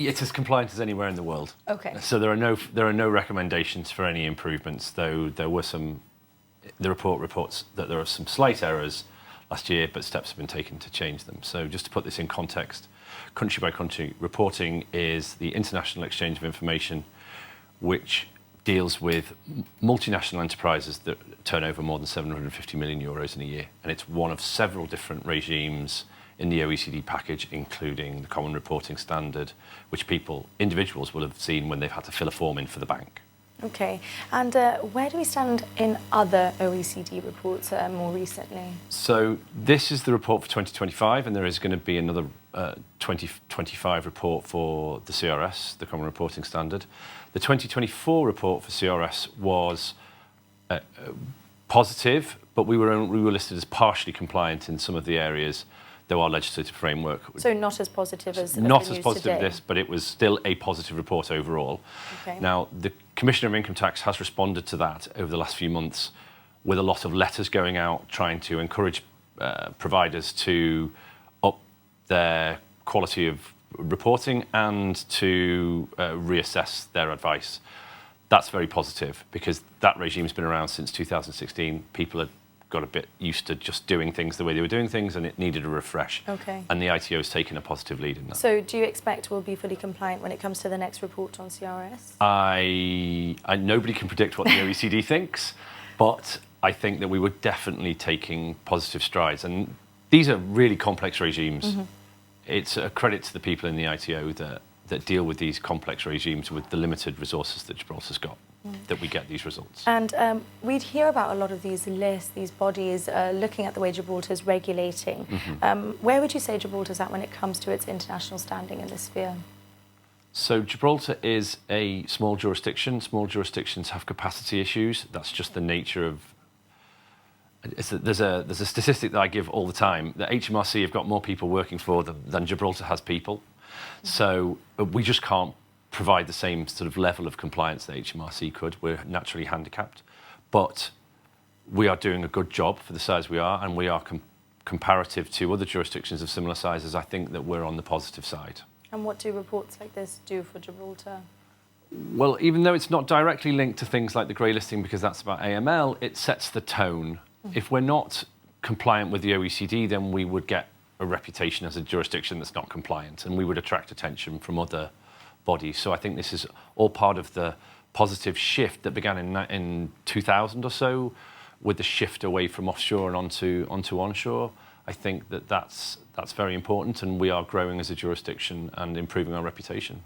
It's as compliant as anywhere in the world. Okay. So there are no recommendations for any improvements, though there were some. The report reports that there are some slight errors last year, but steps have been taken to change them. So just to put this in context, country by country reporting is the international exchange of information, which deals with multinational enterprises that turn over more than 750 million euros in a year. And it's one of several different regimes in the OECD package, including the Common Reporting Standard, which individuals will have seen when they've had to fill a form in for the bank. Okay. And where do we stand in other OECD reports more recently? So this is the report for 2025, and there is going to be another 2025 report for the CRS, the Common Reporting Standard. The 2024 report for CRS was positive, but we were listed as partially compliant in some of the areas, though our legislative framework... So not as positive as Not as positive today. as this, but it was still a positive report overall. Okay. Now, the Commissioner of Income Tax has responded to that over the last few months with a lot of letters going out trying to encourage providers to up their quality of reporting and to reassess their advice. That's very positive because that regime's been around since 2016. People had got a bit used to just doing things the way they were doing things, and it needed a refresh. Okay. And the ITO has taken a positive lead in that. So do you expect we'll be fully compliant when it comes to the next report on CRS? Nobody can predict what the OECD thinks, but I think that we were definitely taking positive strides. And these are really complex regimes. Mm-hmm. It's a credit to the people in the ITO that deal with these complex regimes with the limited resources that Gibraltar's got, that we get these results. And we'd hear about a lot of these lists, these bodies looking at the way Gibraltar's regulating. Mm-hmm. Where would you say Gibraltar's at when it comes to its international standing in this sphere? So Gibraltar is a small jurisdiction. Small jurisdictions have capacity issues. That's just the nature of... There's a statistic that I give all the time, that HMRC have got more people working for them than Gibraltar has people. So we just can't provide the same sort of level of compliance that HMRC could. We're naturally handicapped. But we are doing a good job for the size we are, and we are comparative to other jurisdictions of similar sizes. I think that we're on the positive side. And what do reports like this do for Gibraltar? Well, even though it's not directly linked to things like the grey listing, because that's about AML, it sets the tone. Mm-hmm. If we're not compliant with the OECD, then we would get a reputation as a jurisdiction that's not compliant, and we would attract attention from other bodies. So I think this is all part of the positive shift that began in 2000 or so, with the shift away from offshore and onto onshore. I think that's very important, and we are growing as a jurisdiction and improving our reputation.